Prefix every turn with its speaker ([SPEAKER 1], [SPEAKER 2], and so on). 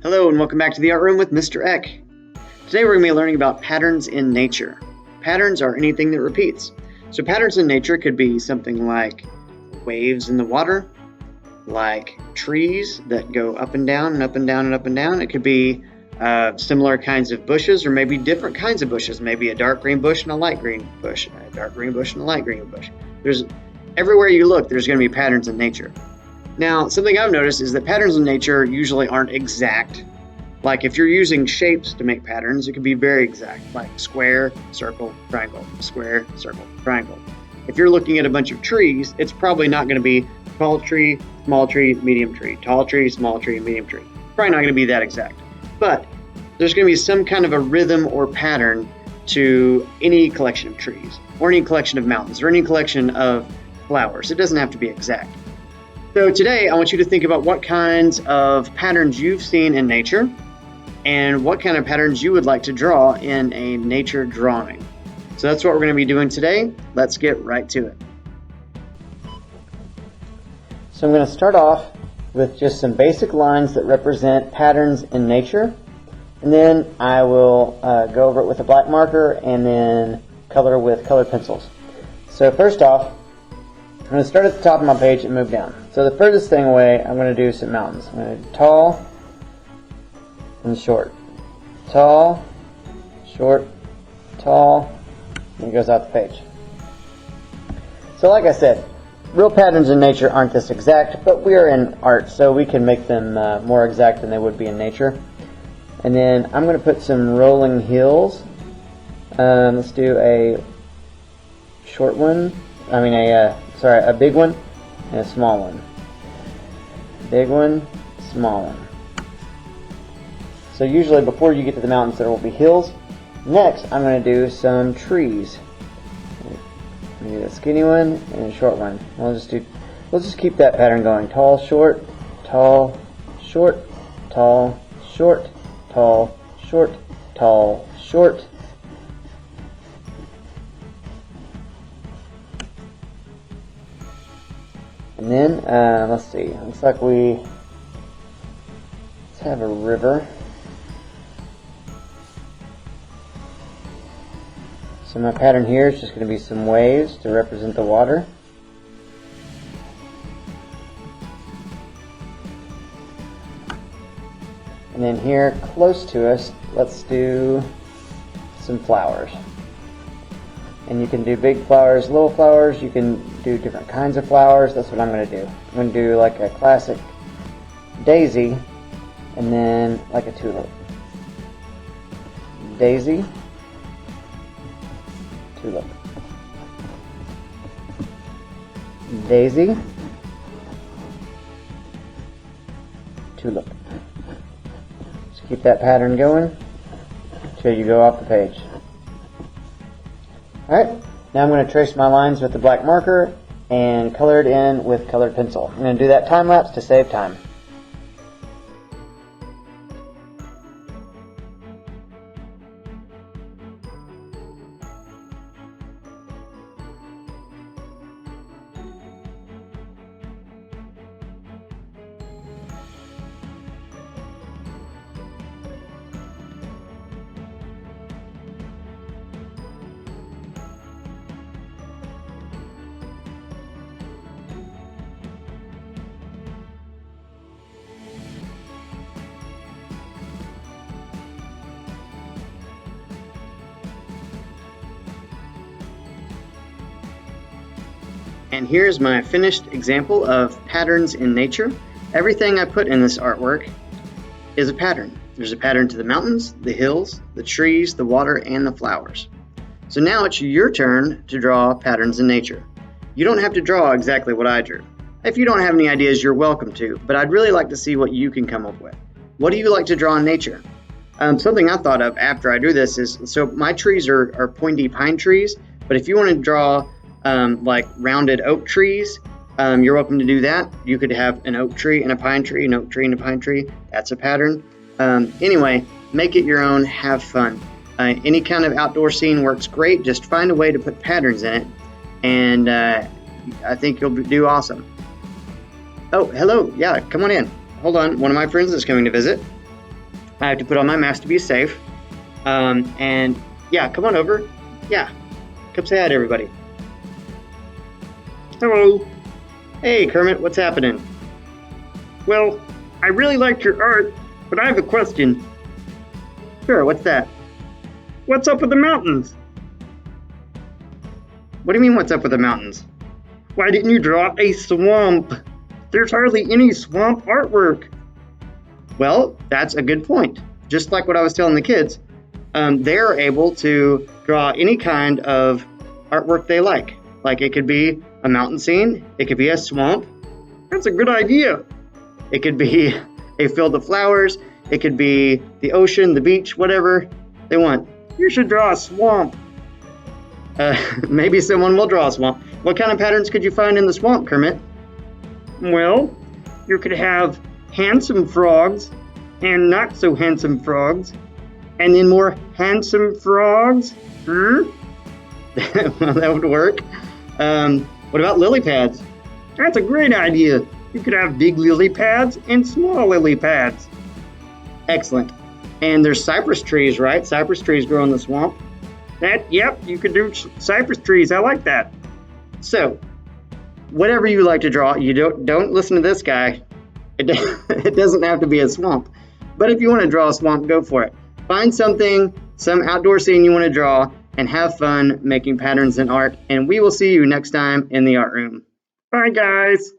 [SPEAKER 1] Hello and welcome back to the Art Room with Mr. Eck. Today we're going to be learning about patterns in nature. Patterns are anything that repeats. So patterns in nature could be something like waves in the water, like trees that go up and down and up and down and up and down. It could be similar kinds of bushes, or maybe different kinds of bushes, maybe a dark green bush and a light green bush, a dark green bush and a light green bush. Everywhere you look, there's going to be patterns in nature. Now, something I've noticed is that patterns in nature usually aren't exact. Like if you're using shapes to make patterns, it can be very exact, like square, circle, triangle, square, circle, triangle. If you're looking at a bunch of trees, it's probably not going to be tall tree, medium tree, tall tree, small tree, medium tree. Probably not going to be that exact. But there's going to be some kind of a rhythm or pattern to any collection of trees, or any collection of mountains, or any collection of flowers. It doesn't have to be exact. So today I want you to think about what kinds of patterns you've seen in nature and what kind of patterns you would like to draw in a nature drawing. So that's what we're going to be doing today. Let's get right to it. So I'm going to start off with just some basic lines that represent patterns in nature, and then I will go over it with a black marker and then color with colored pencils. So first off, I'm going to start at the top of my page and move down. So the furthest thing away, I'm going to do some mountains. I'm going to do tall and short. Tall, short, tall, and it goes out the page. So like I said, real patterns in nature aren't this exact, but we are in art, so we can make them more exact than they would be in nature. And then I'm going to put some rolling hills. Let's do a short one. A big one and a small one. Big one, small one. So usually before you get to the mountains there will be hills. Next I'm going to do some trees. I'm going to do a skinny one and a short one. We'll just keep that pattern going. Tall, short, tall, short, tall, short, tall, short, tall, short. And then, let's see, looks like let's have a river. So my pattern here is just going to be some waves to represent the water. And then here, close to us, let's do some flowers. And you can do big flowers, little flowers, you can do different kinds of flowers. That's what I'm going to do. I'm going to do like a classic daisy, and then like a tulip. Daisy, tulip. Daisy, tulip. Just keep that pattern going until you go off the page. Alright, now I'm going to trace my lines with the black marker and color it in with colored pencil. I'm going to do that time lapse to save time. And here's my finished example of patterns in nature. Everything I put in this artwork is a pattern. There's a pattern to the mountains, the hills, the trees, the water, and the flowers. So now it's your turn to draw patterns in nature. You don't have to draw exactly what I drew. If you don't have any ideas, you're welcome to, but I'd really like to see what you can come up with. What do you like to draw in nature? Something I thought of after I drew this is, so my trees are pointy pine trees, but if you want to draw like rounded oak trees, you're welcome to do that. You could have an oak tree and a pine tree, an oak tree and a pine tree. That's a pattern. Anyway, make it your own, have fun. Any kind of outdoor scene works great. Just find a way to put patterns in it, and I think you'll do awesome. Oh, hello. Yeah, come on in. Hold on. One of my friends is coming to visit. I have to put on my mask to be safe. And yeah, come on over. Yeah, come say hi to everybody.
[SPEAKER 2] Hello.
[SPEAKER 1] Hey, Kermit, what's happening?
[SPEAKER 2] Well, I really liked your art, but I have a question.
[SPEAKER 1] Sure, what's that?
[SPEAKER 2] What's up with the mountains?
[SPEAKER 1] What do you mean, what's up with the mountains?
[SPEAKER 2] Why didn't you draw a swamp? There's hardly any swamp artwork.
[SPEAKER 1] Well, that's a good point. Just like what I was telling the kids, they're able to draw any kind of artwork they like. Like it could be a mountain scene, it could be a swamp,
[SPEAKER 2] That's a good idea.
[SPEAKER 1] it could be a field of flowers, it could be the ocean, the beach, whatever they want.
[SPEAKER 2] You should draw a swamp.
[SPEAKER 1] Maybe someone will draw a swamp. What kind of patterns could you find in the swamp, Kermit?
[SPEAKER 2] Well, you could have handsome frogs and not so handsome frogs, and then more handsome frogs.
[SPEAKER 1] Well, that would work. What about lily pads?
[SPEAKER 2] That's a great idea. You could have big lily pads and small lily pads.
[SPEAKER 1] Excellent. And there's cypress trees, right? Cypress trees grow in the swamp.
[SPEAKER 2] Yep, you could do cypress trees. I like that.
[SPEAKER 1] So, whatever you like to draw, you don't listen to this guy. It doesn't have to be a swamp. But if you want to draw a swamp, go for it. Find something, some outdoor scene you want to draw, and have fun making patterns and art. And we will see you next time in the art room.
[SPEAKER 2] Bye, guys.